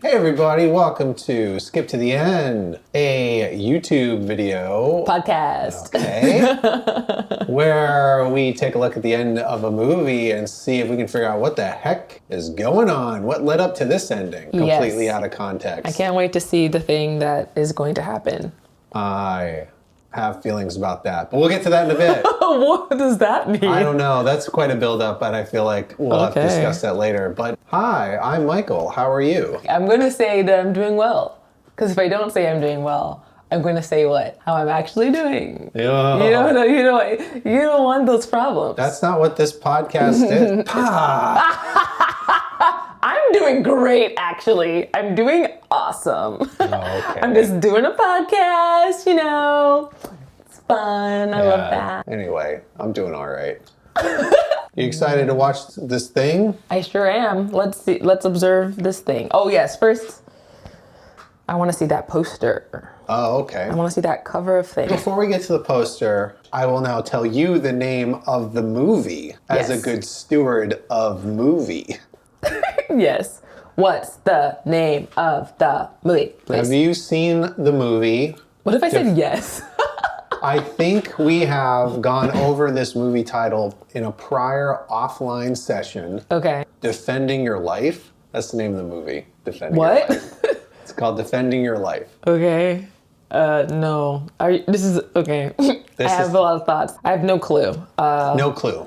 Hey everybody, welcome to Skip to the End, a YouTube video podcast. Okay. Where we take a look at the end of a movie and see if we can figure out what the heck is going on. What led up to this ending? Completely out of context. I can't wait to see the thing that is going to happen. I have feelings about that, but we'll get to that in a bit. What does that mean? I don't know. That's quite a build-up, but I feel like we'll have to discuss that later. But hi, I'm Michael. How are you? I'm going to say that I'm doing well. Because if I don't say I'm doing well, I'm going to say what? How I'm actually doing. Yeah. You don't want those problems. That's not what this podcast is. I'm doing great, actually. I'm doing awesome. Okay. I'm just doing a podcast, It's fun. I love that. Anyway, I'm doing all right. You excited to watch this thing? I sure am. Let's see. Let's observe this thing. Oh, yes. First, I want to see that poster. Oh, okay. I want to see that cover of thing. Before we get to the poster, I will now tell you the name of the movie as a good steward of movie. Yes. What's the name of the movie, please? Have you seen the movie? What if I said yes? I think we have gone over this movie title in a prior offline session. Okay. Defending Your Life. That's the name of the movie. Defending What? Your Life. It's called Defending Your Life. Okay. No. Okay. I have a lot of thoughts. I have no clue. No clue.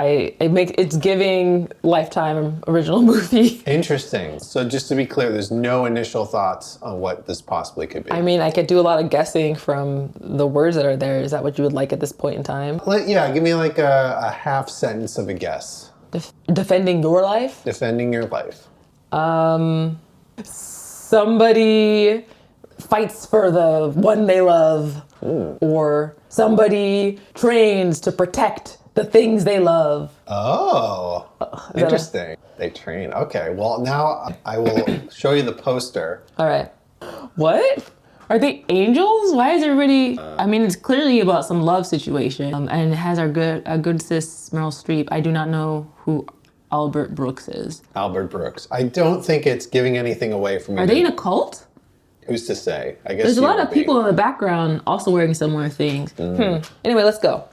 It's giving Lifetime original movie. Interesting. So just to be clear, there's no initial thoughts on what this possibly could be. I mean, I could do a lot of guessing from the words that are there. Is that what you would like at this point in time? Give me like a half sentence of a guess. Defending your life? Defending your life. Somebody fights for the one they love. Ooh. Or somebody trains to protect the things they love. Oh, interesting. They train. Okay, well now I will show you the poster. All right. What? Are they angels? Why is everybody... I mean, it's clearly about some love situation. And it has our good sis, Meryl Streep. I do not know who Albert Brooks is. Albert Brooks. I don't think it's giving anything away from you. Are they in a cult? Who's to say? I guess there's a lot of people in the background also wearing similar things. Anyway, let's go.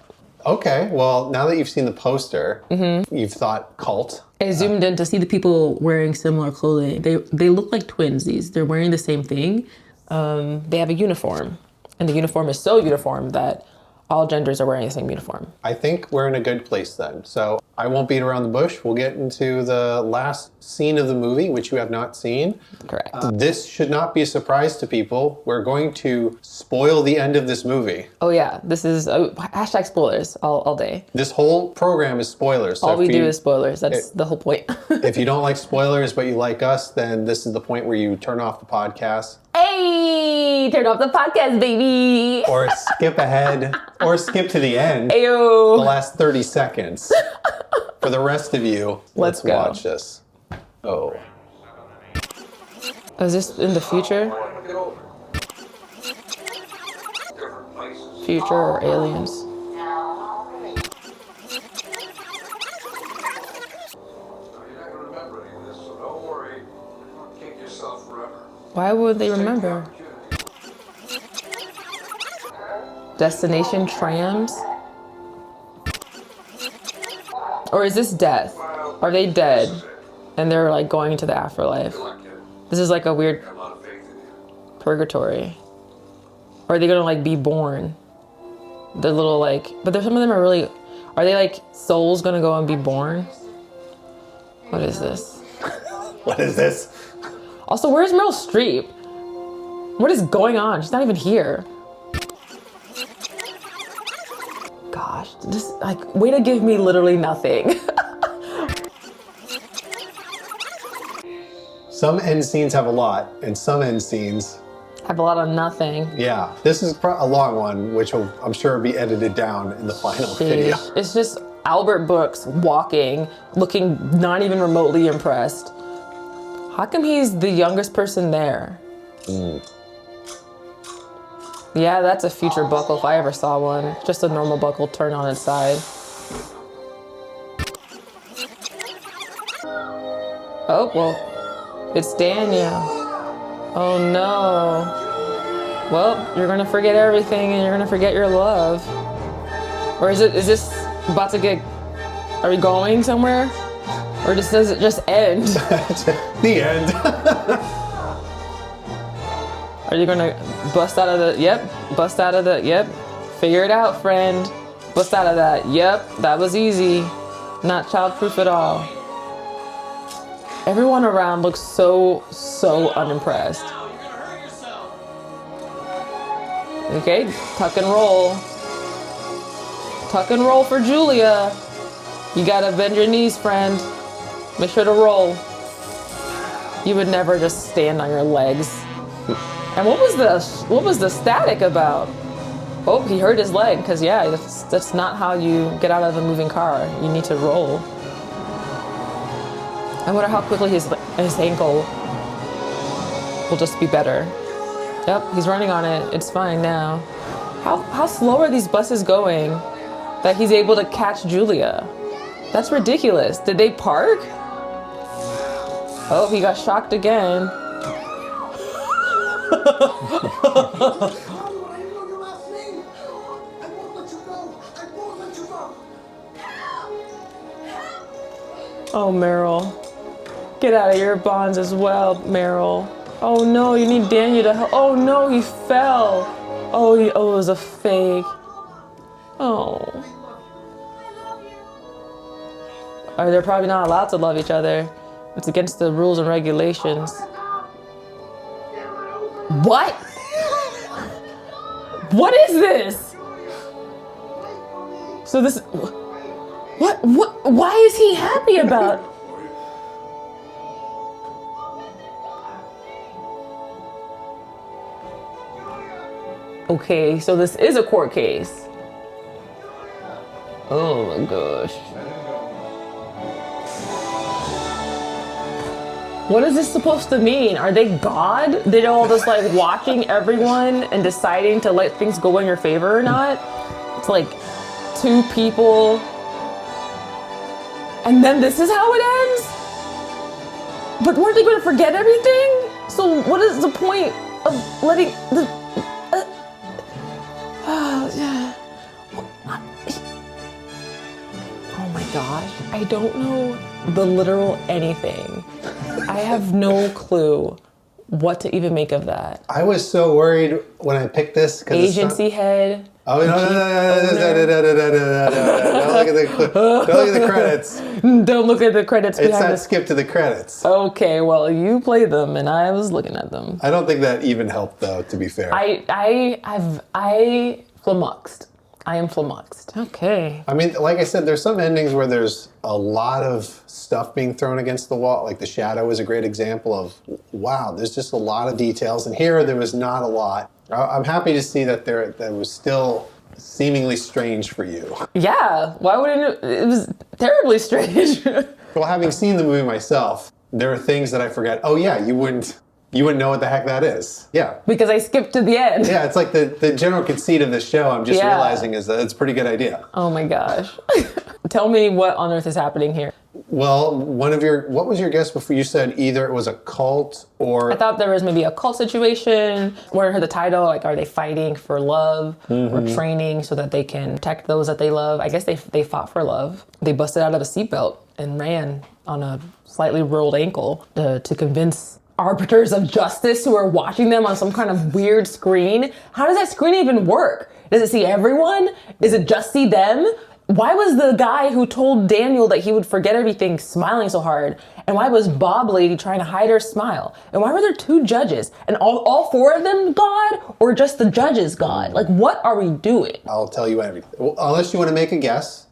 Okay, well, now that you've seen the poster, you've thought cult. I zoomed in to see the people wearing similar clothing. They look like twinsies. They're wearing the same thing. They have a uniform. And the uniform is so uniform that all genders are wearing the same uniform. I think we're in a good place then. So I won't beat around the bush. We'll get into the last scene of the movie, which you have not seen. Correct. This should not be a surprise to people. We're going to spoil the end of this movie. Oh yeah, this is hashtag spoilers all day. This whole program is spoilers. So all we do is spoilers. That's the whole point. If you don't like spoilers, but you like us, then this is the point where you turn off the podcast. Hey, turn off the podcast, baby. Or skip ahead, or skip to the end. Ayo. The last 30 seconds. For the rest of you, let's watch this. Oh. Is this in the future? Future or aliens? Why would they remember? Destination trams? Or is this death? Are they dead? And they're like going into the afterlife. This is like a weird purgatory. Or are they gonna like be born? They're little like, but some of them are really, are they like souls gonna go and be born? What is this? What is this? Also, where's Meryl Streep? What is going on? She's not even here. Gosh, just like, way to give me literally nothing. Some end scenes have a lot, and some end scenes have a lot of nothing. Yeah, this is a long one, which will, I'm sure, will be edited down in the final video. It's just Albert Brooks walking, looking not even remotely impressed. How come he's the youngest person there? Yeah, that's a future buckle if I ever saw one. Just a normal buckle turned on its side. Oh, well, it's Daniel. Oh no. Well, you're gonna forget everything and you're gonna forget your love. Or is this about to get, are we going somewhere? Or does it just end? The end. Are you gonna bust out of the, bust out of the, figure it out, friend. Bust out of that, that was easy. Not childproof at all. Everyone around looks so unimpressed. Okay, tuck and roll. Tuck and roll for Julia. You gotta bend your knees, friend. Make sure to roll. You would never just stand on your legs. And what was the static about? Oh, he hurt his leg, because yeah, that's not how you get out of a moving car. You need to roll. I wonder how quickly his ankle will just be better. Yep, he's running on it. It's fine now. How slow are these buses going that he's able to catch Julia? That's ridiculous. Did they park? Oh, he got shocked again. Oh, Meryl. Get out of your bonds as well, Meryl. Oh no, you need Daniel to help. Oh no, he fell. Oh, it was a fake. Oh. They're probably not allowed to love each other. It's against the rules and regulations. What? What is this? So this, what, why is he happy about? Okay, so this is a court case. Oh my gosh. What is this supposed to mean? Are they God? They're all just like watching everyone and deciding to let things go in your favor or not? It's like two people. And then this is how it ends? But weren't they going to forget everything? So what is the point of letting the... Oh my gosh, I don't know the literal anything. I have no clue what to even make of that. I was so worried when I picked this. Agency head. Oh, no. Don't look at the credits. Don't look at the credits. It's not skip to the credits. Okay, well, you played them and I was looking at them. I don't think that even helped, though, to be fair. I flummoxed. I am flummoxed. Okay. I mean, like I said, there's some endings where there's a lot of stuff being thrown against the wall. Like The Shadow is a great example of, wow, there's just a lot of details. And here, there was not a lot. I'm happy to see that that was still seemingly strange for you. Yeah, why wouldn't it was terribly strange. Well, having seen the movie myself, there are things that I forget. Oh yeah, you wouldn't know what the heck that is. Yeah. Because I skipped to the end. Yeah, it's like the general conceit of the show, I'm just realizing is that it's a pretty good idea. Oh my gosh. Tell me what on earth is happening here. Well, what was your guess before? You said either it was a cult or... I thought there was maybe a cult situation. When I heard the title, like, are they fighting for love or training so that they can protect those that they love? I guess they fought for love. They busted out of a seatbelt and ran on a slightly rolled ankle to convince arbiters of justice who are watching them on some kind of weird screen. How does that screen even work? Does it see everyone? Does it just see them? Why was the guy who told Daniel that he would forget everything smiling so hard? And why was Bob lady trying to hide her smile? And why were there two judges? And all four of them God? Or just the judges God? Like, what are we doing? I'll tell you everything. Well, unless you want to make a guess.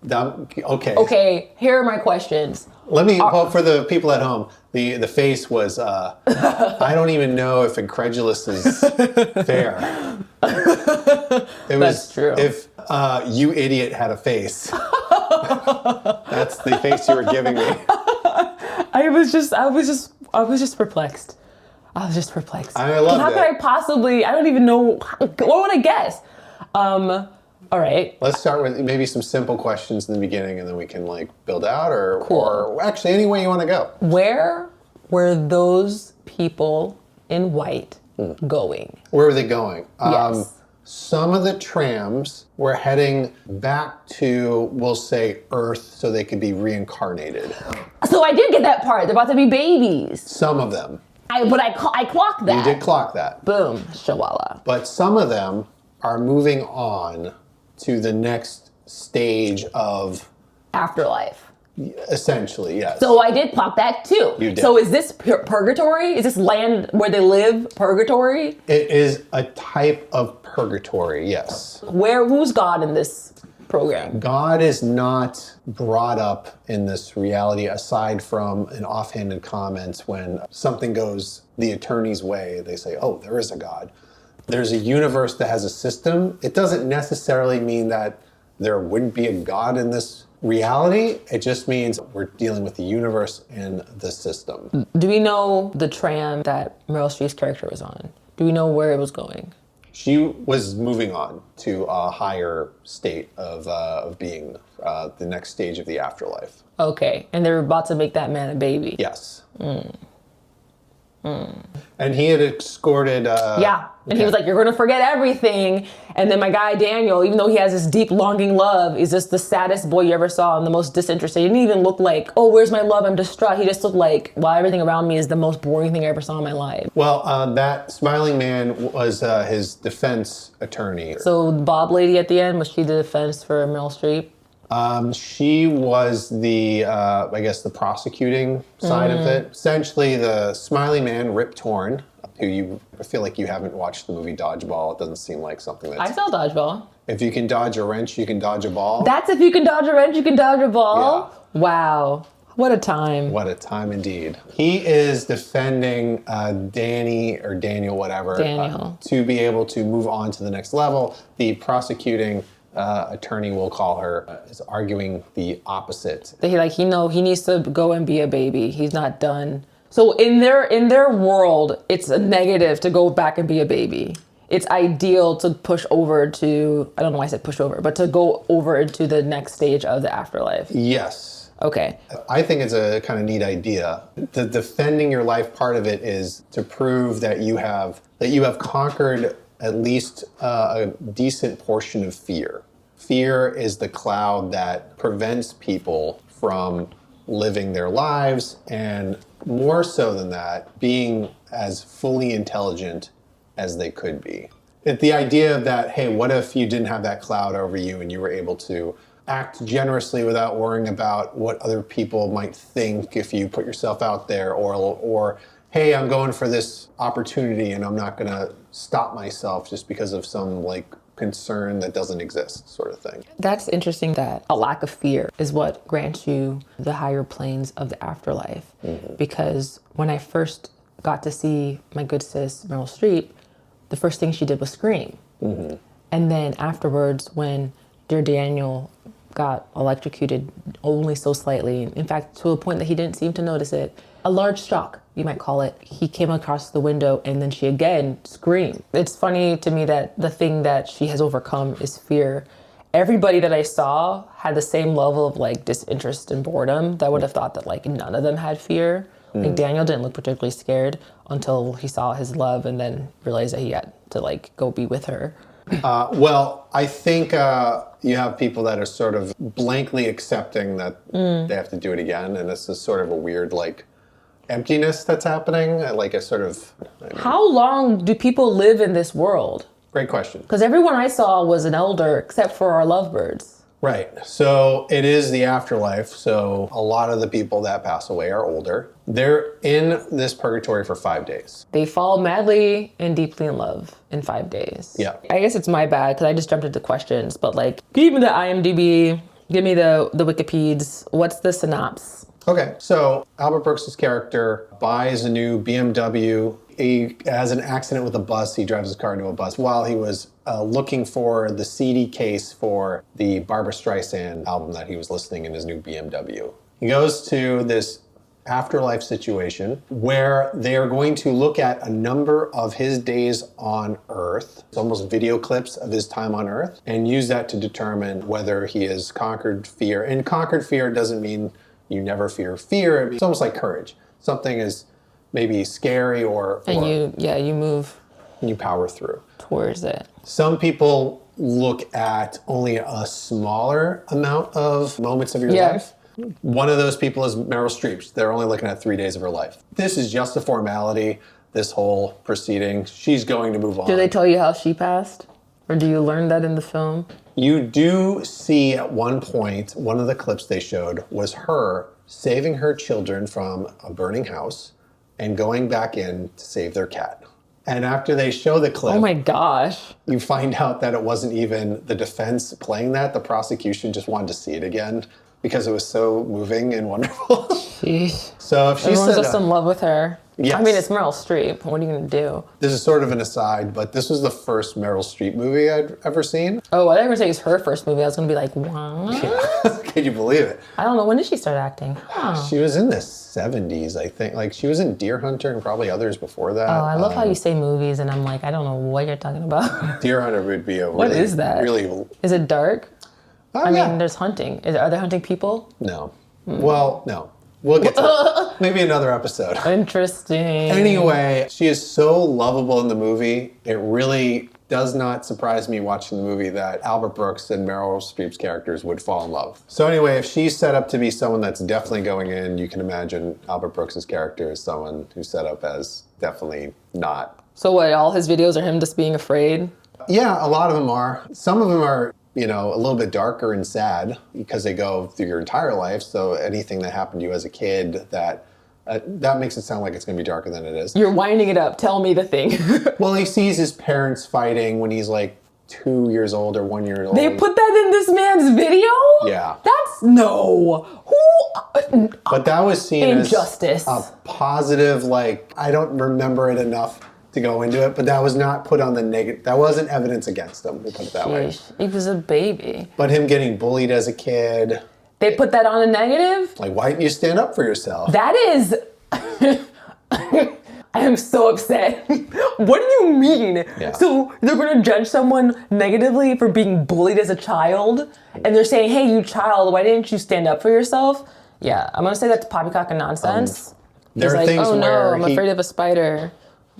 Okay. Okay, here are my questions. Let me, well, for the people at home, the face was, I don't even know if incredulous is fair. That's true. If you idiot had a face. That's the face you were giving me. I was just perplexed. I was just perplexed. I loved How could I possibly, I don't even know, what would I guess? All right. Let's start with maybe some simple questions in the beginning and then we can like build out Cool. or actually any way you want to go. Where were those people in white going? Where are they going? Yes. Some of the trams were heading back to, we'll say, Earth so they could be reincarnated. So I did get that part. They're about to be babies. Some of them. But I clocked that. You did clock that. Boom. Shawala. But some of them are moving on to the next stage of, Afterlife. essentially, yes. So I did clock that too. You did. So is this purgatory? Is this land where they live purgatory? It is a type of purgatory, yes. Who's God in this program? God is not brought up in this reality aside from an offhanded comment when something goes the attorney's way. They say, oh, there is a God. There's a universe that has a system. It doesn't necessarily mean that there wouldn't be a God in this reality. It just means we're dealing with the universe and the system. Do we know the tram that Meryl Streep's character was on? Do we know where it was going? She was moving on to a higher state of being, the next stage of the afterlife. Okay, and they're about to make that man a baby. Yes. And he had escorted. Yeah, and he was like, you're gonna forget everything. And then my guy Daniel, even though he has this deep longing love, is just the saddest boy you ever saw and the most disinterested. He didn't even look like, oh, where's my love? I'm distraught. He just looked like, well, everything around me is the most boring thing I ever saw in my life. Well, that smiling man was his defense attorney. So the Bob lady at the end, was she the defense for Meryl Streep? She was the, I guess, the prosecuting side of it. Essentially, the smiley man, Rip Torn, who I feel like you haven't watched the movie Dodgeball. It doesn't seem like something that's... I saw Dodgeball. If you can dodge a wrench, you can dodge a ball. That's if you can dodge a wrench, you can dodge a ball? Yeah. Wow. What a time. What a time indeed. He is defending Danny or Daniel, whatever, Daniel. To be able to move on to the next level. The prosecuting attorney, we'll call her, is arguing the opposite. He needs to go and be a baby. He's not done. So in their world, it's a negative to go back and be a baby. It's ideal to push over to, I don't know why I said push over, but to go over into the next stage of the afterlife. Yes. Okay. I think it's a kind of neat idea. The defending your life part of it is to prove that you have conquered at least a decent portion of fear. Fear is the cloud that prevents people from living their lives, and more so than that, being as fully intelligent as they could be. The idea that, hey, what if you didn't have that cloud over you and you were able to act generously without worrying about what other people might think if you put yourself out there, or hey, I'm going for this opportunity and I'm not gonna stop myself just because of some concern that doesn't exist, sort of thing. That's interesting that a lack of fear is what grants you the higher planes of the afterlife. Mm-hmm. Because when I first got to see my good sis, Meryl Streep, the first thing she did was scream. Mm-hmm. And then afterwards, when dear Daniel got electrocuted only so slightly, in fact, to a point that he didn't seem to notice it, a large shock, you might call it. He came across the window and then she again screamed. It's funny to me that the thing that she has overcome is fear. Everybody that I saw had the same level of disinterest and boredom that I would have thought that none of them had fear. Daniel didn't look particularly scared until he saw his love and then realized that he had to go be with her. Well, I think you have people that are sort of blankly accepting that they have to do it again, and this is sort of a weird emptiness that's happening, a sort of... How long do people live in this world? Great question. Because everyone I saw was an elder except for our lovebirds. Right. So it is the afterlife. So a lot of the people that pass away are older. They're in this purgatory for 5 days. They fall madly and deeply in love in 5 days. Yeah. I guess it's my bad because I just jumped into questions, but give me the IMDb, give me the Wikipedias. What's the synopsis? Okay, so Albert Brooks' character buys a new BMW. He has an accident with a bus. He drives his car into a bus while he was looking for the CD case for the Barbra Streisand album that he was listening in his new BMW. He goes to this afterlife situation where they are going to look at a number of his days on Earth. It's almost video clips of his time on Earth, and use that to determine whether he has conquered fear. And conquered fear doesn't mean you never fear fear. It's almost like courage. Something is maybe scary or you move you power through. towards it. Some people look at only a smaller amount of moments of your life. One of those people is Meryl Streep. They're only looking at 3 days of her life. This is just a formality, this whole proceeding. She's going to move on. Do they tell you how she passed? Or do you learn that in the film? You do see at one point, one of the clips they showed was her saving her children from a burning house and going back in to save their cat. And after they show the clip, Oh my gosh. you find out that it wasn't even the defense playing that. The prosecution just wanted to see it again because it was so moving and wonderful. Jeez. So if she Everyone's said, just in love with her. Yes. I mean, it's Meryl Streep. What are you going to do? this is sort of an aside, but this was the first Meryl Streep movie I'd ever seen. Oh, I never say it's her first movie. I was going to be like, what? Can you believe it? I don't know. When did she start acting? Huh. She was in the 70s, I think. Like, she was in Deer Hunter and probably others before that. Oh, I love how you say movies, and I'm like, I don't know what you're talking about. Deer Hunter would be a really, What is that? Really. Is it dark? Oh, I yeah. mean, there's hunting. Are they hunting people? No. Well, no. We'll get to that. Maybe another episode. Interesting. Anyway, she is so lovable in the movie. It really does not surprise me watching the movie that Albert Brooks and Meryl Streep's characters would fall in love. So anyway, if she's set up to be someone that's definitely going in, you can imagine Albert Brooks' character is someone who's set up as definitely not. So what, all his videos are him just being afraid? Yeah, a lot of them are. Some of them are, you know, a little bit darker and sad because they go through your entire life. So anything that happened to you as a kid, that makes it sound like it's going to be darker than it is. You're winding it up. Tell me the thing. Well, he sees his parents fighting when he's like 2 years old or 1 year old. They put that in this man's video? Yeah. That's no. Who? But that was seen Injustice. as a positive, like, I don't remember it enough to go into it, but that was not put on the negative. That wasn't evidence against him, we'll put it that way. Sheesh. He was a baby. But him getting bullied as a kid. They put that on a negative? Like, why didn't you stand up for yourself? That is... I am so upset. What do you mean? Yeah. So they're going to judge someone negatively for being bullied as a child? And they're saying, hey, you child, why didn't you stand up for yourself? Yeah, I'm going to say that's poppycock and nonsense. There He's are like, things oh no, where I'm afraid of a spider.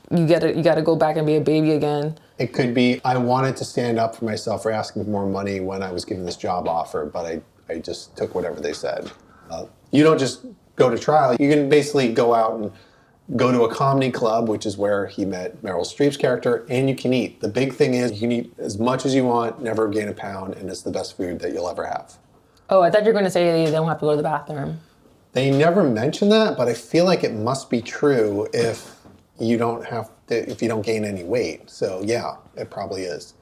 You gotta go back and be a baby again. It could be, I wanted to stand up for myself for asking for more money when I was given this job offer, but I just took whatever they said. You don't just go to trial. You can basically go out and go to a comedy club, which is where he met Meryl Streep's character, and you can eat. The big thing is you can eat as much as you want, never gain a pound, and it's the best food that you'll ever have. Oh, I thought you were going to say they don't have to go to the bathroom. They never mention that, but I feel like it must be true if you don't gain any weight. So yeah, it probably is.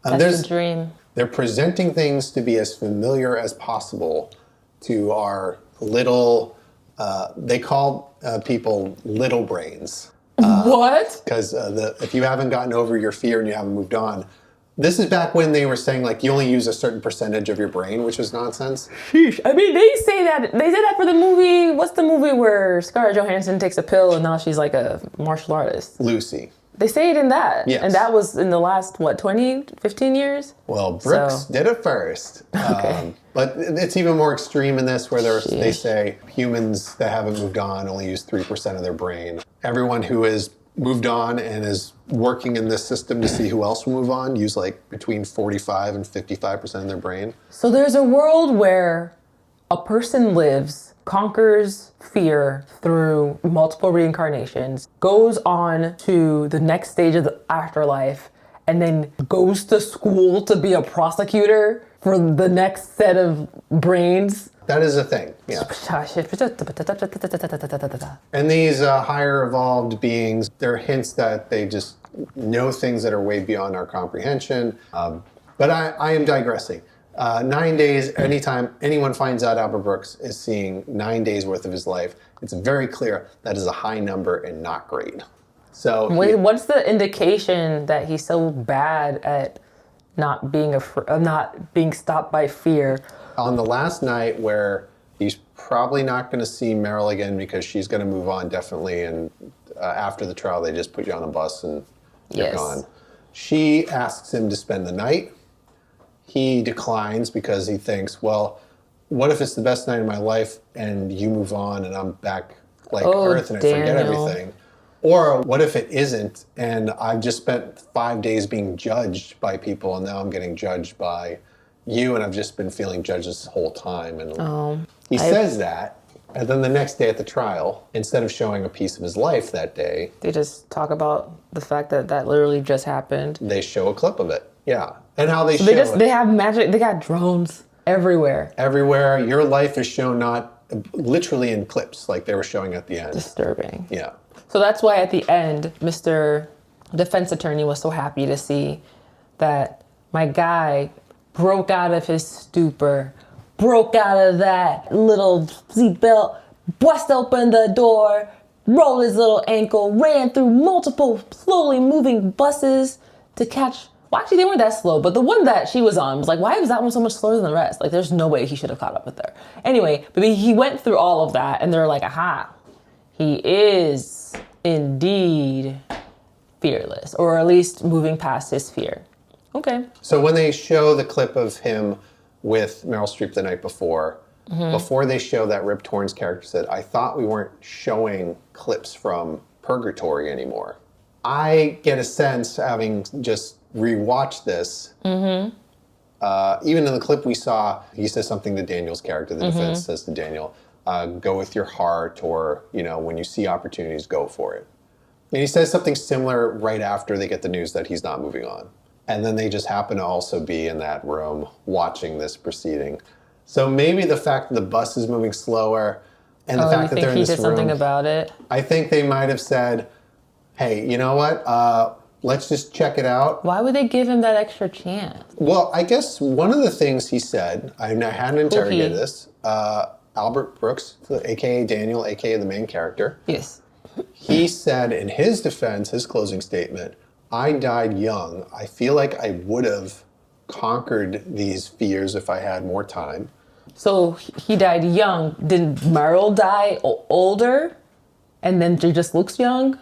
That's the dream. They're presenting things to be as familiar as possible to our little, they call people little brains. What? Because if you haven't gotten over your fear and you haven't moved on, this is back when they were saying like you only use a certain percentage of your brain, which was nonsense. Sheesh. I mean, they say that for the movie. What's the movie where Scarlett Johansson takes a pill and now she's like a martial artist? Lucy. They say it in that. Yes. And that was in the last, 15 years? Well, Brooks did it first. Okay. But it's even more extreme in this where they say humans that haven't moved on only use 3% of their brain. Everyone who has moved on and is working in this system to see who else will move on use like between 45 and 55% of their brain. So there's a world where a person lives, conquers fear through multiple reincarnations, goes on to the next stage of the afterlife, and then goes to school to be a prosecutor for the next set of brains. That is a thing, yeah. And these higher evolved beings, they're hints that they just know things that are way beyond our comprehension. But I am digressing. 9 days, anytime anyone finds out Albert Brooks is seeing 9 days worth of his life, it's very clear that is a high number and not great. So what's the indication that he's so bad at not being stopped by fear? On the last night where he's probably not going to see Meryl again because she's going to move on definitely, and after the trial they just put you on a bus and you're gone. She asks him to spend the night. He declines because he thinks, well, what if it's the best night of my life and you move on and I'm back like Oh, Earth and I forget Daniel. everything? Or what if it isn't, and I've just spent 5 days being judged by people, and now I'm getting judged by you, and I've just been feeling judged this whole time. And he says that, and then the next day at the trial, instead of showing a piece of his life that day, They just talk about the fact that that literally just happened. they show a clip of it. Yeah, and how they show They it. have magic. They got drones everywhere. Everywhere, your life is shown not literally in clips like they were showing at the end. Disturbing. Yeah. So that's why at the end, Mr. Defense Attorney was so happy to see that my guy broke out of his stupor, broke out of that little seatbelt, bust open the door, rolled his little ankle, ran through multiple slowly moving buses to catch. Well, actually, they weren't that slow, but the one that she was on was like, why was that one so much slower than the rest? Like, there's no way he should have caught up with her. Anyway, but he went through all of that, and they're like, aha, he is indeed fearless, or at least moving past his fear. Okay. So when they show the clip of him with Meryl Streep the night before, before they show that, Rip Torn's character said, I thought we weren't showing clips from Purgatory anymore. I get a sense, having just rewatched this, even in the clip we saw, he says something to Daniel's character, the defense says to Daniel, go with your heart, or, you know, when you see opportunities, go for it. And he says something similar right after they get the news that he's not moving on. And then they just happen to also be in that room watching this proceeding. So maybe the fact that the bus is moving slower and the fact that they're in this room. He did something about it? I think they might have said, hey, you know what? Let's just check it out. Why would they give him that extra chance? Well, I guess one of the things he said, I hadn't interrogated this, Albert Brooks, a.k.a. Daniel, a.k.a. the main character. Yes. He said in his defense, his closing statement, I died young. I feel like I would have conquered these fears if I had more time. So he died young. Did Meryl die older? And then she just looks young?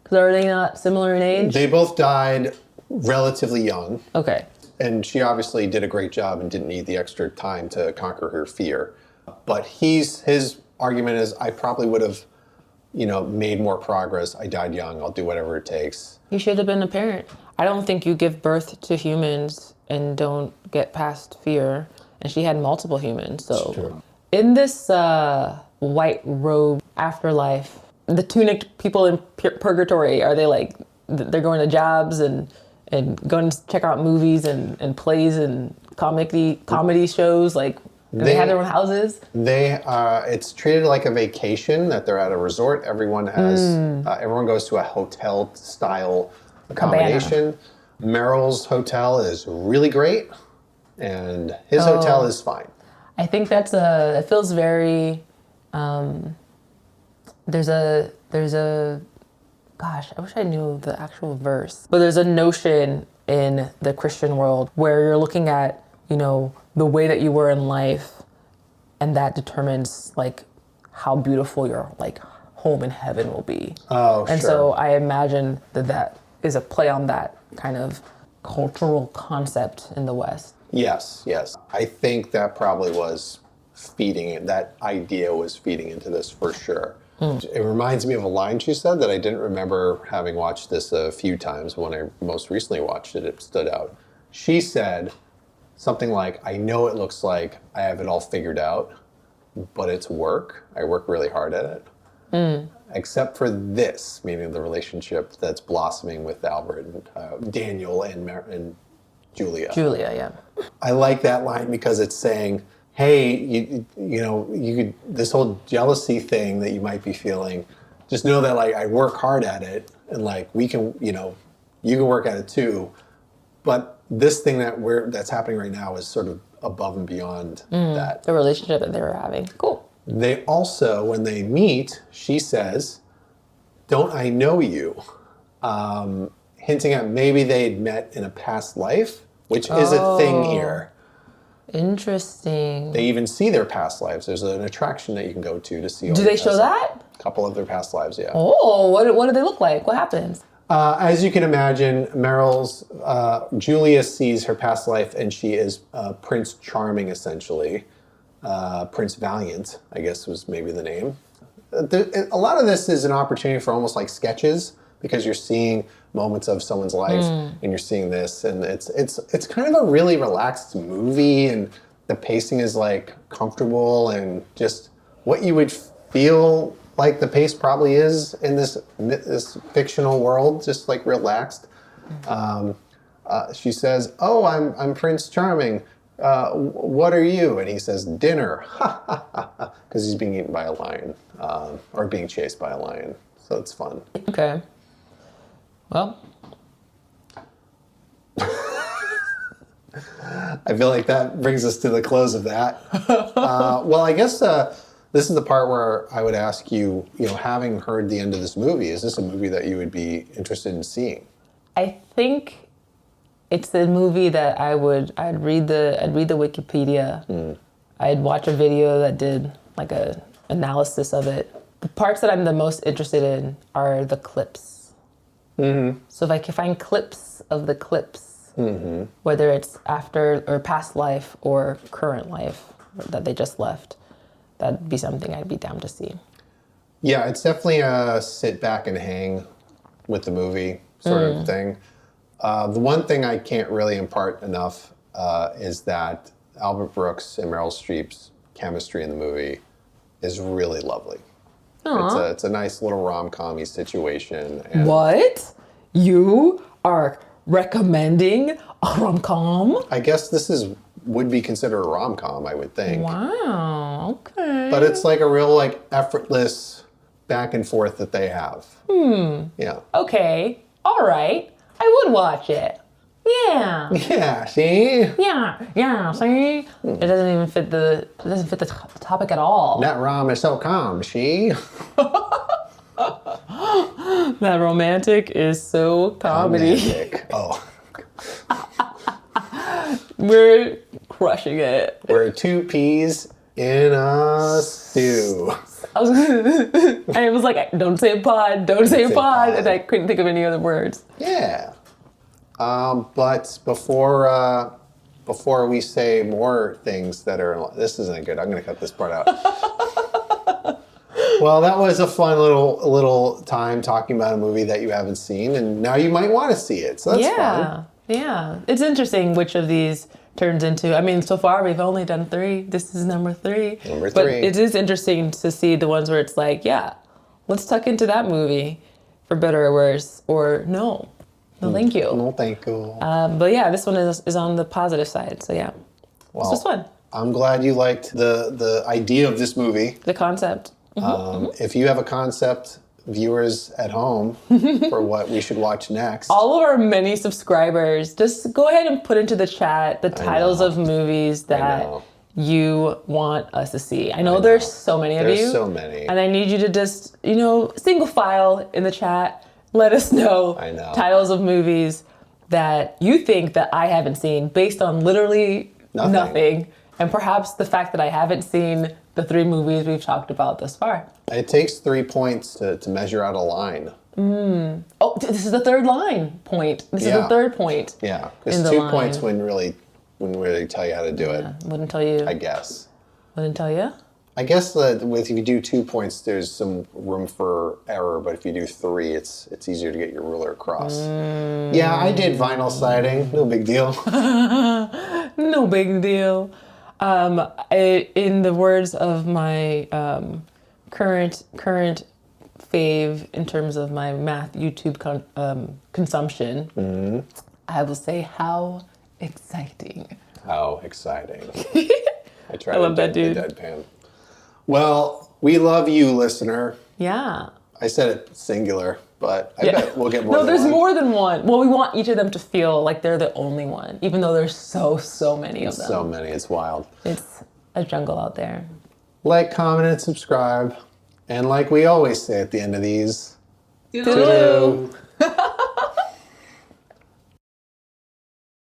Because are they not similar in age? They both died relatively young. Okay. And she obviously did a great job and didn't need the extra time to conquer her fear. But his argument is, I probably would have, made more progress. I died young. I'll do whatever it takes. You should have been a parent. I don't think you give birth to humans and don't get past fear. And she had multiple humans. So true. In this white robe afterlife, the tunicked people in purgatory, are they like, they're going to jobs and going to check out movies and plays and comedy shows? Like, do they have their own houses? It's treated like a vacation, that they're at a resort. Everyone goes to a hotel style accommodation. Meryl's hotel is really great, and his hotel is fine. I think it feels very, there's a, gosh, I wish I knew the actual verse. But there's a notion in the Christian world where you're looking at, the way that you were in life, and that determines like how beautiful your like home in heaven will be. Oh, and sure. so I imagine that is a play on that kind of cultural concept in the West. Yes. I think that probably was that idea was feeding into this for sure. It reminds me of a line she said that I didn't remember, having watched this a few times. When I most recently watched it, it stood out. She said something like, I know it looks like I have it all figured out, but it's work. I work really hard at it. Except for this, meaning the relationship that's blossoming with Albert and Daniel and Julia. Julia, yeah. I like that line because it's saying, hey, you could, this whole jealousy thing that you might be feeling, just know that like I work hard at it, and like we can, you can work at it too. But this thing that's happening right now is sort of above and beyond that. The relationship that they were having. Cool. They also, when they meet, she says, don't I know you? Hinting at maybe they'd met in a past life, which is a thing here. Interesting. They even see their past lives. There's an attraction that you can go to see all Do they show that? A couple of their past lives, yeah. Oh, what do they look like? What happens? As you can imagine, Julia sees her past life, and she is Prince Charming, essentially. Prince Valiant, I guess was maybe the name. a lot of this is an opportunity for almost like sketches because you're seeing moments of someone's life and you're seeing this, and it's kind of a really relaxed movie, and the pacing is like comfortable and just what you would feel like the pace probably is in this fictional world, just like relaxed. She says, "Oh, I'm Prince Charming. What are you?" And he says, "Dinner," because he's being eaten by a lion, or being chased by a lion. So it's fun. Okay. Well, I feel like that brings us to the close of that. Well, I guess this is the part where I would ask you, having heard the end of this movie, is this a movie that you would be interested in seeing? I think it's a movie that I'd read the Wikipedia. I'd watch a video that did like a analysis of it. The parts that I'm the most interested in are the clips. So if I can find clips of the clips, whether it's after or past life or current life that they just left, that'd be something I'd be down to see. Yeah, it's definitely a sit back and hang with the movie sort of thing. The one thing I can't really impart enough is that Albert Brooks and Meryl Streep's chemistry in the movie is really lovely. It's a nice little rom-com-y situation. And What? You are recommending a rom-com? I guess this would be considered a rom-com, I would think. Wow, okay. But it's like a real effortless back and forth that they have. Yeah. Okay, all right. I would watch it. Yeah. Yeah, see? Yeah, see? It doesn't even fit the topic at all. That rom is so calm, see? That romantic is so comedy. Romantic. Oh. We're crushing it. We're two peas in a stew. I was like, don't say pod, and I couldn't think of any other words. Yeah. But before we say more things that are, this isn't good. I'm going to cut this part out. Well, that was a fun little time talking about a movie that you haven't seen, and now you might want to see it. So that's fun. Yeah. It's interesting which of these turns into. I mean, so far we've only done 3. This is number 3. But it is interesting to see the ones where it's like, yeah, let's tuck into that movie for better or worse, or no. No, thank you. No, thank you. But yeah, this one is on the positive side. So yeah, Well, this was fun. I'm glad you liked the idea of this movie. The concept. If you have a concept, viewers at home, for what we should watch next. All of our many subscribers, just go ahead and put into the chat the titles of movies that you want us to see. I know there's so many of you. There's so many. And I need you to just, single file in the chat. Let us know titles of movies that you think that I haven't seen based on literally nothing. And perhaps the fact that I haven't seen the 3 movies we've talked about thus far. It takes 3 points to measure out a line. Oh, this is the 3rd line point. This is the 3rd point. Yeah, because 2 points wouldn't really tell you how to do it. Wouldn't tell you. I guess. Wouldn't tell you? I guess that if you do 2 points, there's some room for error, but if you do 3, it's easier to get your ruler across. Yeah, I did vinyl siding. No big deal. No big deal. In the words of my current fave in terms of my math YouTube consumption, I will say how exciting. How exciting. I love that dude. Deadpan. Well, we love you, listener. Yeah. I said it singular, but I bet we'll get more than one. No, there's more than one. Well, we want each of them to feel like they're the only one, even though there's so many of them. So many, it's wild. It's a jungle out there. Like, comment, and subscribe. And like we always say at the end of these, Toodaloo.